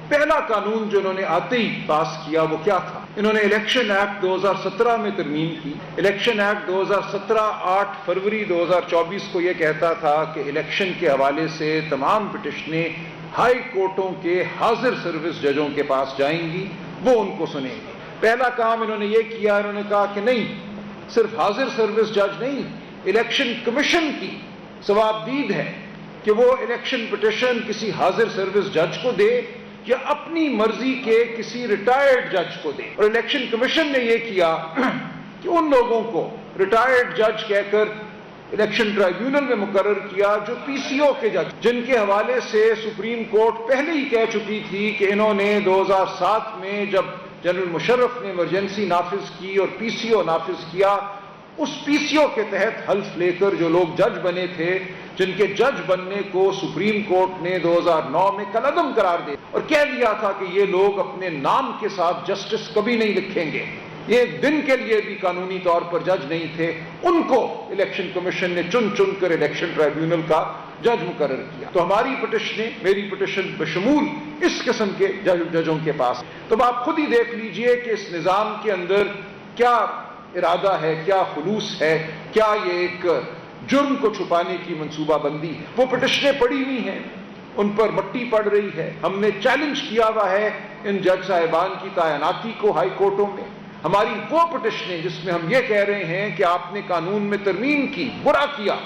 پہلا قانون جو انہوں نے آتے ہی پاس کیا وہ کیا تھا؟ انہوں نے الیکشن ایکٹ 2017 میں ترمیم کی۔ الیکشن ایکٹ 2017 8 فروری 2024 کو یہ کہتا تھا کہ الیکشن کے حوالے سے تمام پٹیشنیں ہائی کورٹوں کے حاضر سروس ججوں کے پاس جائیں گی، وہ ان کو سنیں گے۔ پہلا کام انہوں نے یہ کیا، انہوں نے کہا کہ نہیں، صرف حاضر سروس جج نہیں، الیکشن کمیشن کی ثوابدید ہے کہ وہ الیکشن پٹیشن کسی حاضر سروس جج کو دے یا اپنی مرضی کے کسی ریٹائرڈ جج کو دے۔ اور الیکشن کمیشن نے یہ کیا کہ ان لوگوں کو ریٹائرڈ جج کہہ کر الیکشن ٹرائیبیونل میں مقرر کیا جو پی سی او کے جج، جن کے حوالے سے سپریم کورٹ پہلے ہی کہہ چکی تھی کہ انہوں نے 2007 میں جب جنرل مشرف نے ایمرجنسی نافذ کی اور پی سی او نافذ کیا، اس پی سی او کے تحت حلف لے کر جو لوگ جج بنے تھے، جن کے جج بننے کو سپریم کورٹ نے 2009 میں کالعدم قرار دیا اور کہہ دیا تھا کہ یہ لوگ اپنے نام کے ساتھ جسٹس کبھی نہیں لکھیں گے، یہ ایک دن کے لیے بھی قانونی طور پر جج نہیں تھے، ان کو الیکشن کمیشن نے چن چن کر الیکشن ٹرائیبیونل کا جج مقرر کیا۔ تو ہماری پٹیشنیں، میری پٹیشن بشمول اس قسم کے ججوں کے پاس، تو آپ خود ہی دیکھ لیجئے کہ اس نظام کے اندر کیا ارادہ ہے، کیا خلوص ہے، کیا یہ ایک جرم کو چھپانے کی منصوبہ بندی ہے۔ وہ پٹیشنیں پڑی ہوئی ہیں، ان پر مٹی پڑ رہی ہے، ہم نے چیلنج کیا ہوا ہے ان جج صاحبان کی تعیناتی کو ہائی کورٹوں میں۔ ہماری وہ پٹیشنیں جس میں ہم یہ کہہ رہے ہیں کہ آپ نے قانون میں ترمیم کی، برا کیا،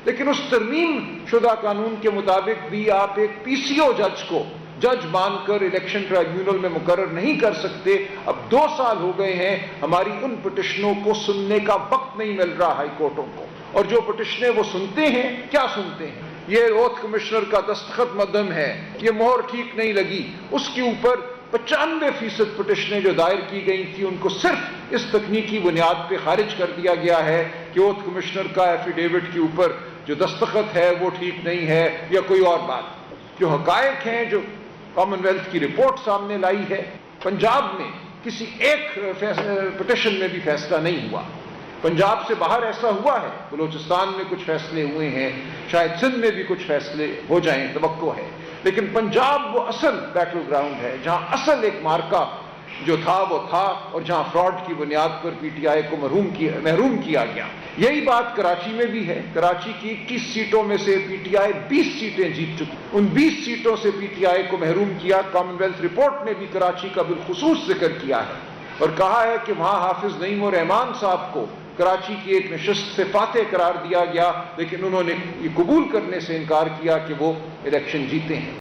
لیکن اس ترمیم شدہ قانون کے مطابق بھی آپ ایک پی سی او جج کو جج مان کر الیکشن ٹرائیبیونل میں مقرر نہیں کر سکتے۔ اب 2 سال ہو گئے ہیں، ہماری ان پٹیشنوں کو سننے کا وقت نہیں مل رہا ہائی کورٹوں کو، اور جو پٹیشنیں وہ سنتے ہیں، کیا سنتے ہیں؟ یہ اوتھ کمشنر کا دستخط مدھم ہے، یہ مہر ٹھیک نہیں لگی، اس کے اوپر 95% پٹیشنیں جو دائر کی گئی تھی ان کو صرف اس تکنیکی بنیاد پہ خارج کر دیا گیا ہے کہ اوتھ کمشنر کا ایفیڈیوٹ کے اوپر جو دستخط ہے وہ ٹھیک نہیں ہے یا کوئی اور بات۔ جو حقائق ہیں، جو کامن ویلتھ کی رپورٹ سامنے لائی ہے، پنجاب میں کسی ایک پٹیشن میں بھی فیصلہ نہیں ہوا۔ پنجاب سے باہر ایسا ہوا ہے، بلوچستان میں کچھ فیصلے ہوئے ہیں، شاید سندھ میں بھی کچھ فیصلے ہو جائیں، توقع ہے، لیکن پنجاب وہ اصل بیٹل گراؤنڈ ہے جہاں اصل ایک مارکا جو تھا وہ تھا، اور جہاں فراڈ کی بنیاد پر پی ٹی آئی کو محروم کیا گیا۔ یہی بات کراچی میں بھی ہے۔ کراچی کی 21 سیٹوں میں سے پی ٹی آئی 20 سیٹیں جیت چکی، ان 20 سیٹوں سے پی ٹی آئی کو محروم کیا۔ کامن ویلتھ رپورٹ نے بھی کراچی کا بالخصوص ذکر کیا ہے اور کہا ہے کہ وہاں حافظ نعیم الرحمان صاحب کو کراچی کی ایک نشست سے فاتح قرار دیا گیا، لیکن انہوں نے یہ قبول کرنے سے انکار کیا کہ وہ الیکشن جیتے ہیں۔